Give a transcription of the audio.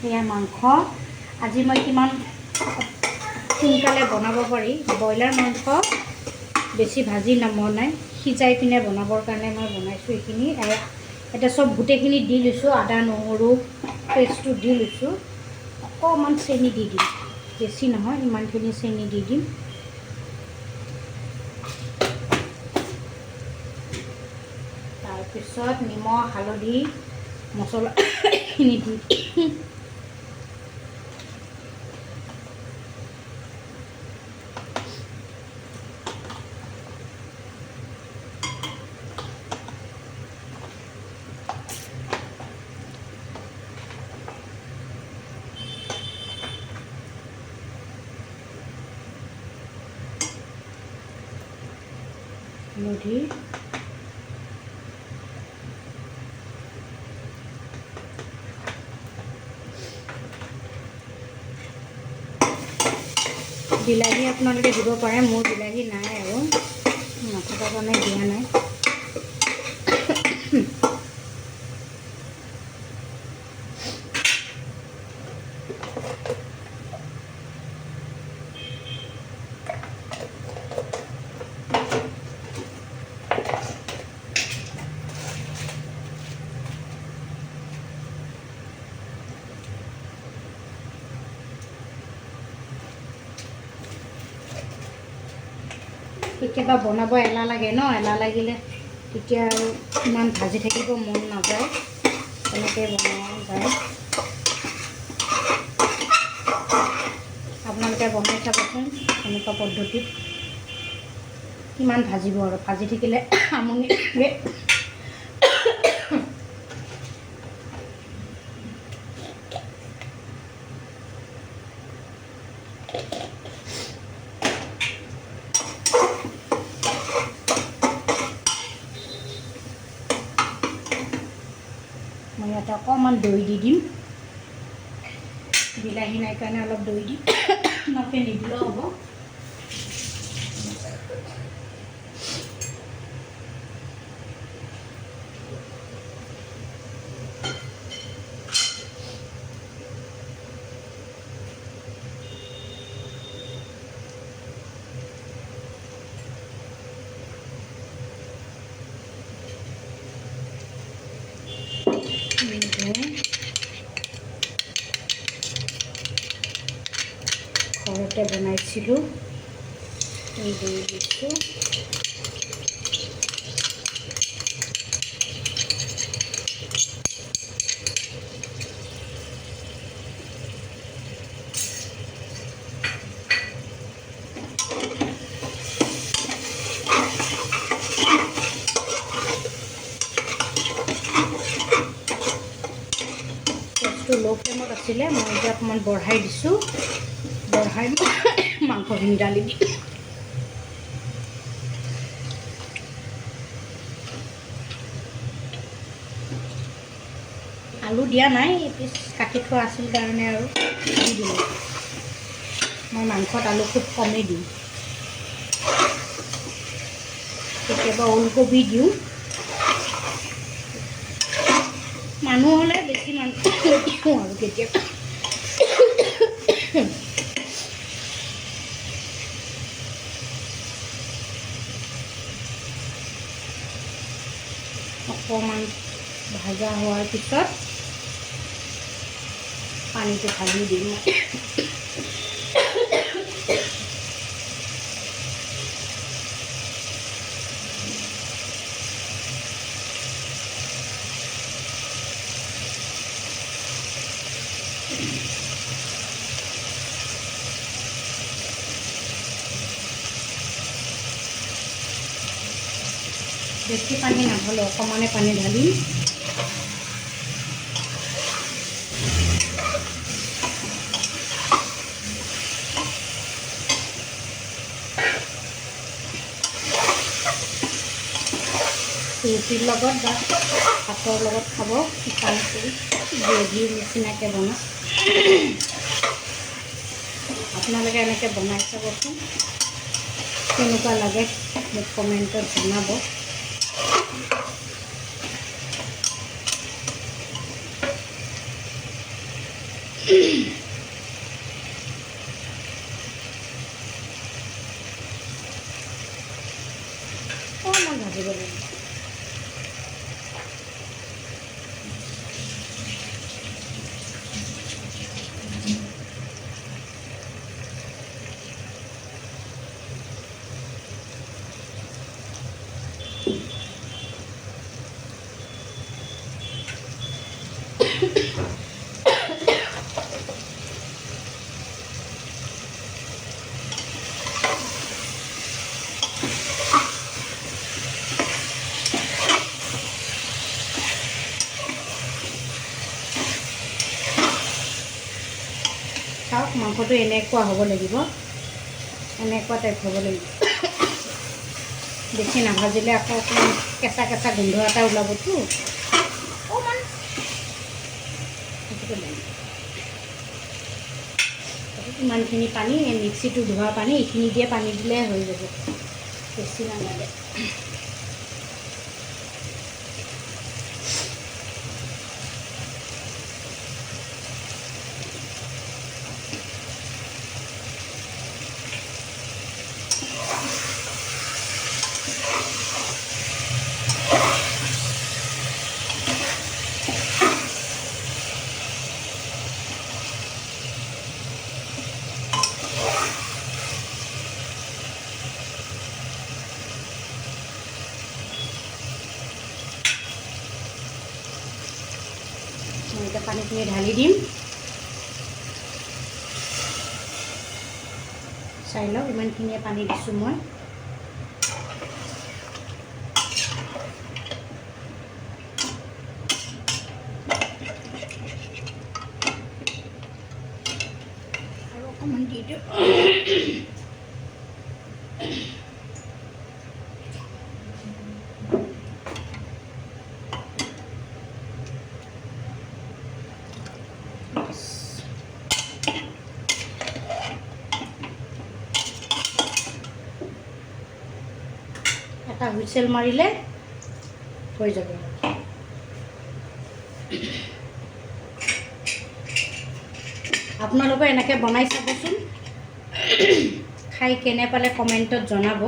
এয়া মাংস আজি মই কিমান সোনকালে বনাব পাৰি ব্ৰইলাৰ মাংস বেছি ভাজি নবনাই সিজাই পিনে বনাবৰ কাৰণে মই বনাইছোঁ এইখিনি এতিয়া চব গোটেইখিনি দি লৈছোঁ আদা নহৰু পেষ্টটো দি লৈছোঁ অকণমান চেনি দি দিম বেছি নহয় ইমানখিনি চেনি দি দিম তাৰপিছত নিমখ হালধি মছলাখিনি দি হালধি বিলাহী আপোনালোকে দিব পাৰে মোৰ বিলাহী নাই আৰু নথকাৰ কাৰণে দিয়া নাই কেতিয়াবা বনাব এলাহ লাগে ন এলাহ লাগিলে তেতিয়া আৰু ইমান ভাজি থাকিব মন নাযায় তেনেকৈ বনোৱা যায় আপোনালোকে বনাই চাবচোন এনেকুৱা পদ্ধতিত কিমান ভাজিব আৰু ভাজি থাকিলে আমনি লাগে মই ইয়াতে অকণমান দৈ দি দিম বিলাহী নাই কাৰণে অলপ দৈ দিম নাকে নিদিলেও হ'ব ঘৰতে বনাইছিলোঁ এই দৈ দিছোঁ লো ফ্লেমত আছিলে মই এতিয়া অকণমান বঢ়াই দিছোঁ বঢ়াই মাংসখিনি ঢালি দি আলু দিয়া নাই পিছ কাটি থোৱা আছিল কাৰণে আৰু দি দিলোঁ মই মাংসত আলু খুব কমেই দিওঁ কেতিয়াবা ওলকবি দিওঁ মানুহ হ'লে বেছি মাংস দিওঁ আৰু কেতিয়াবা অকণমান ভাজা হোৱাৰ পিছত পানীটো ঢালি দিম বেছি পানী নাঢালো অকণমানে পানী ঢালিম ৰুটিৰ লগত বা ভাতৰ লগত খাব শুকানকৈ গ্ৰেভিৰ নিচিনাকৈ বনাওঁ আপোনালোকে এনেকৈ বনাই চাবচোন কেনেকুৱা লাগে মোক কমেণ্টত জনাব অকণমান ভাজিব লাগিব। চাওক মাংসটো এনেকুৱা হ'ব লাগিব, এনেকুৱা টাইপ হ'ব লাগিব। বেছি নাভাজিলে আকৌ অকণমান কেঁচা কেঁচা গোন্ধ এটা ওলাবতো, অকণমান ইমানখিনি পানী, মিক্সিটো ধোৱা পানী, এইখিনি দিয়ে পানী দিলে হৈ যাব, বেছি নালাগে। মই এতিয়া পানীখিনি ঢালি দিম, চাই লওক ইমানখিনিয়ে পানী দিছোঁ মই। আৰু অকণমান দি দিওঁ। এটা হুইচেল মাৰিলে হৈ যাব। আপোনালোকে এনেকৈ বনাই চাবচোন, খাই কেনে পালে কমেণ্টত জনাব।